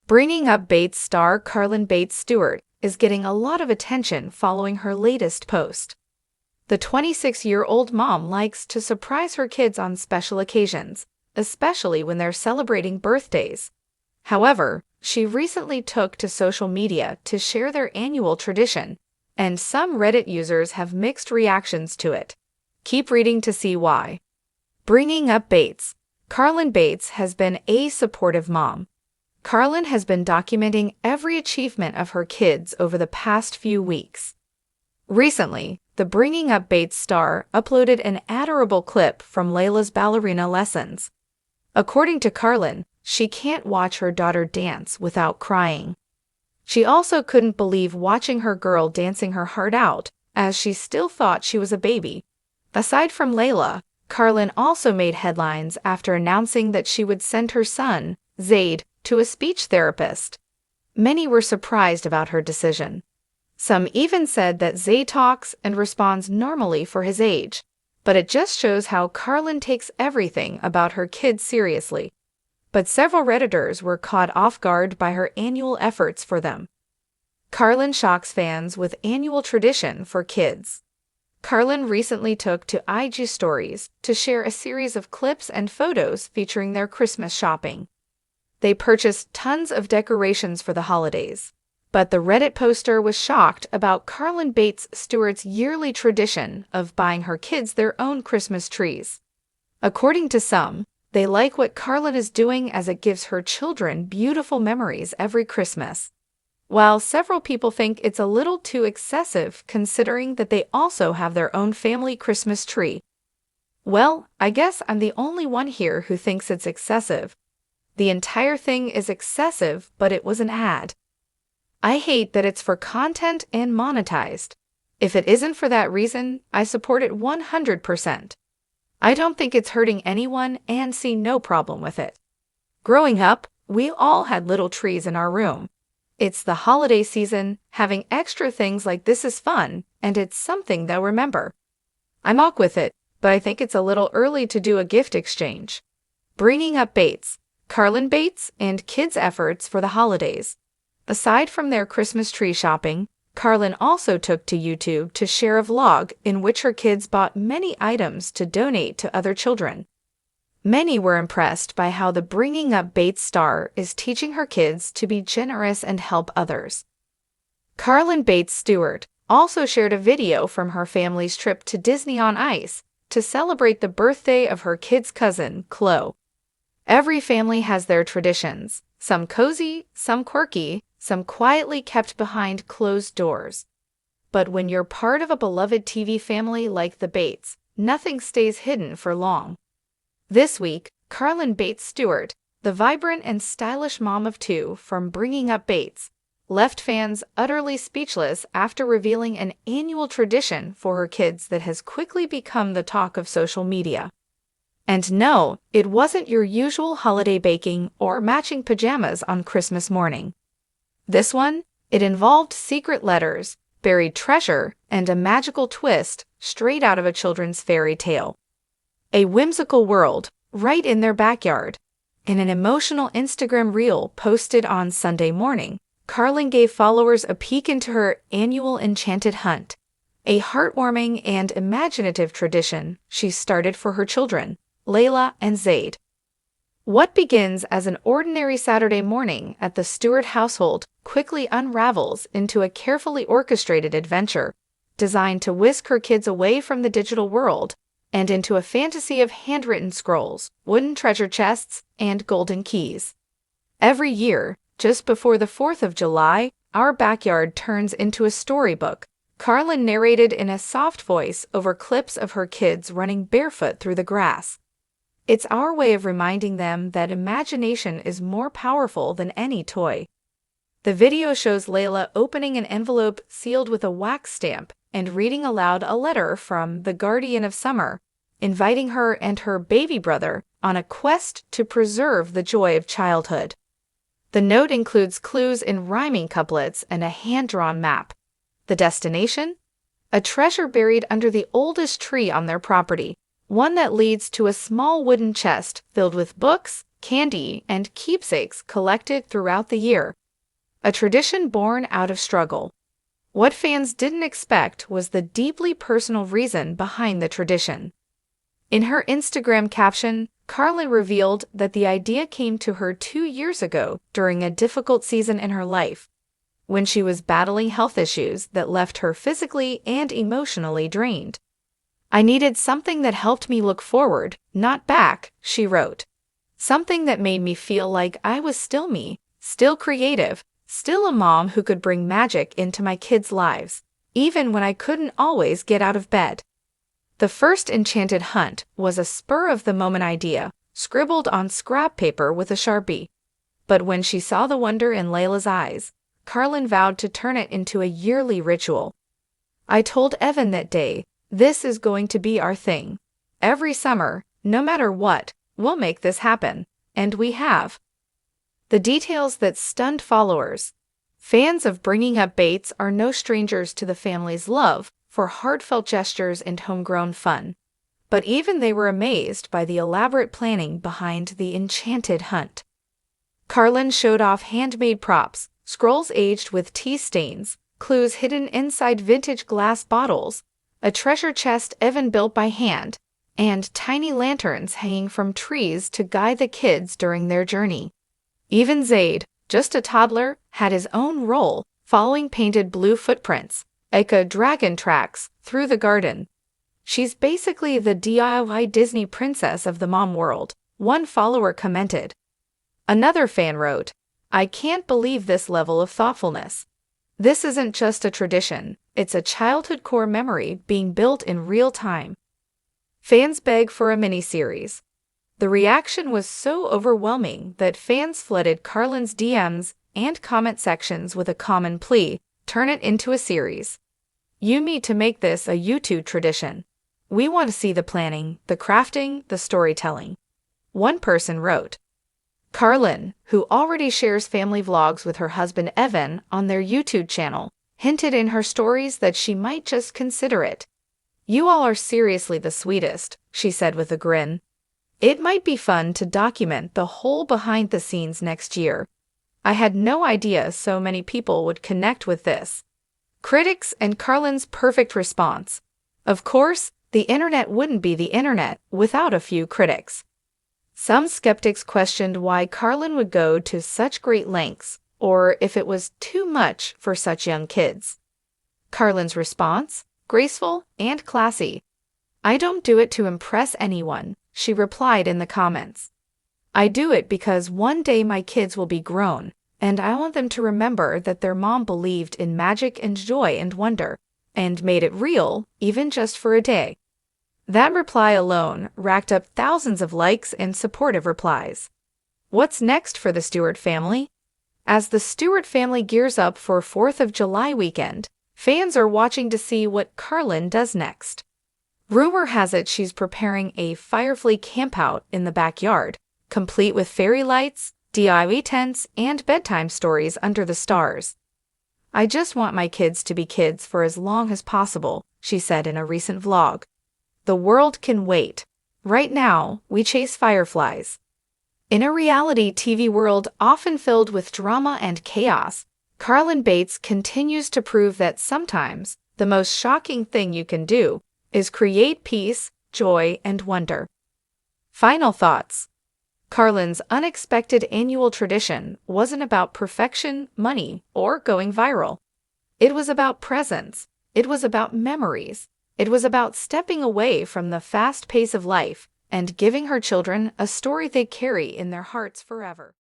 Bringing Up Bates star Carlin Bates-Stewart is getting a lot of attention following her latest post. The 26-year-old mom likes to surprise her kids on special occasions, especially when they're celebrating birthdays. However, she recently took to social media to share their annual tradition, and some Reddit users have mixed reactions to it. Keep reading to see why. Bringing Up Bates. Carlin Bates has been a supportive mom. Carlin has been documenting every achievement of her kids over the past few weeks. Recently, the Bringing Up Bates star uploaded an adorable clip from Layla's ballerina lessons. According to Carlin, she can't watch her daughter dance without crying. She also couldn't believe watching her girl dancing her heart out, as she still thought she was a baby. Aside from Layla, Carlin also made headlines after announcing that she would send her son, Zaid, to a speech therapist. Many were surprised about her decision. Some even said that Zaid talks and responds normally for his age, but it just shows how Carlin takes everything about her kids seriously. But several Redditors were caught off guard by her annual efforts for them. Carlin shocks fans with annual tradition for kids. Carlin recently took to IG Stories to share a series of clips and photos featuring their Christmas shopping. They purchased tons of decorations for the holidays, but the Reddit poster was shocked about Carlin Bates-Stewart's yearly tradition of buying her kids their own Christmas trees. According to some, they like what Carlin is doing as it gives her children beautiful memories every Christmas, while several people think it's a little too excessive considering that they also have their own family Christmas tree. Well, I guess I'm the only one here who thinks it's excessive. The entire thing is excessive, but it was an ad. I hate that it's for content and monetized. If it isn't for that reason, I support it 100%. I don't think it's hurting anyone and see no problem with it. Growing up, we all had little trees in our room. It's the holiday season, having extra things like this is fun, and it's something they'll remember. I'm ok with it, but I think it's a little early to do a gift exchange. Bringing Up Bates. Carlin Bates and kids' efforts for the holidays. Aside from their Christmas tree shopping, Carlin also took to YouTube to share a vlog in which her kids bought many items to donate to other children. Many were impressed by how the Bringing Up Bates star is teaching her kids to be generous and help others. Carlin Bates-Stewart also shared a video from her family's trip to Disney on Ice to celebrate the birthday of her kid's cousin, Chloe. Every family has their traditions, some cozy, some quirky, some quietly kept behind closed doors. But when you're part of a beloved TV family like the Bates, nothing stays hidden for long. This week, Carlin Bates-Stewart, the vibrant and stylish mom of two from Bringing Up Bates, left fans utterly speechless after revealing an annual tradition for her kids that has quickly become the talk of social media. And no, it wasn't your usual holiday baking or matching pajamas on Christmas morning. This one, it involved secret letters, buried treasure, and a magical twist straight out of a children's fairy tale. A whimsical world, right in their backyard. In an emotional Instagram reel posted on Sunday morning, Carlin gave followers a peek into her annual enchanted hunt, a heartwarming and imaginative tradition she started for her children, Layla and Zaid. What begins as an ordinary Saturday morning at the Stewart household quickly unravels into a carefully orchestrated adventure designed to whisk her kids away from the digital world and into a fantasy of handwritten scrolls, wooden treasure chests, and golden keys. Every year, just before the 4th of July, our backyard turns into a storybook, Carlin narrated in a soft voice over clips of her kids running barefoot through the grass. It's our way of reminding them that imagination is more powerful than any toy. The video shows Layla opening an envelope sealed with a wax stamp and reading aloud a letter from the Guardian of Summer, inviting her and her baby brother on a quest to preserve the joy of childhood. The note includes clues in rhyming couplets and a hand-drawn map. The destination? A treasure buried under the oldest tree on their property, one that leads to a small wooden chest filled with books, candy, and keepsakes collected throughout the year. A tradition born out of struggle. What fans didn't expect was the deeply personal reason behind the tradition. In her Instagram caption, Carlin revealed that the idea came to her 2 years ago during a difficult season in her life, when she was battling health issues that left her physically and emotionally drained. "I needed something that helped me look forward, not back," she wrote. "Something that made me feel like I was still me, still creative, still a mom who could bring magic into my kids' lives, even when I couldn't always get out of bed." The first enchanted hunt was a spur-of-the-moment idea, scribbled on scrap paper with a Sharpie. But when she saw the wonder in Layla's eyes, Carlin vowed to turn it into a yearly ritual. "I told Evan that day, this is going to be our thing. Every summer, no matter what, we'll make this happen." And we have. The details that stunned followers. Fans of Bringing Up Bates are no strangers to the family's love for heartfelt gestures and homegrown fun. But even they were amazed by the elaborate planning behind the enchanted hunt. Carlin showed off handmade props, scrolls aged with tea stains, clues hidden inside vintage glass bottles, a treasure chest Evan built by hand, and tiny lanterns hanging from trees to guide the kids during their journey. Even Zaid, just a toddler, had his own role, following painted blue footprints, aka dragon tracks, through the garden. "She's basically the DIY Disney princess of the mom world," one follower commented. Another fan wrote, "I can't believe this level of thoughtfulness. This isn't just a tradition, it's a childhood core memory being built in real time." Fans beg for a mini-series. The reaction was so overwhelming that fans flooded Carlin's DMs and comment sections with a common plea: turn it into a series. "You need to make this a YouTube tradition. We want to see the planning, the crafting, the storytelling." One person wrote. Carlin, who already shares family vlogs with her husband Evan on their YouTube channel, hinted in her stories that she might just consider it. "You all are seriously the sweetest," she said with a grin. "It might be fun to document the whole behind the scenes next year. I had no idea so many people would connect with this." Critics and Carlin's perfect response. Of course, the internet wouldn't be the internet without a few critics. Some skeptics questioned why Carlin would go to such great lengths, or if it was too much for such young kids. Carlin's response? Graceful and classy. "I don't do it to impress anyone," she replied in the comments. "I do it because one day my kids will be grown, and I want them to remember that their mom believed in magic and joy and wonder, and made it real, even just for a day." That reply alone racked up thousands of likes and supportive replies. What's next for the Stewart family? As the Stewart family gears up for 4th of July weekend, fans are watching to see what Carlin does next. Rumor has it she's preparing a Firefly campout in the backyard, complete with fairy lights, DIY tents, and bedtime stories under the stars. "I just want my kids to be kids for as long as possible," she said in a recent vlog. "The world can wait. Right now, we chase fireflies." In a reality TV world often filled with drama and chaos, Carlin Bates continues to prove that sometimes the most shocking thing you can do is create peace, joy, and wonder. Final thoughts. Carlin's unexpected annual tradition wasn't about perfection, money, or going viral. It was about presence. It was about memories. It was about stepping away from the fast pace of life and giving her children a story they carry in their hearts forever.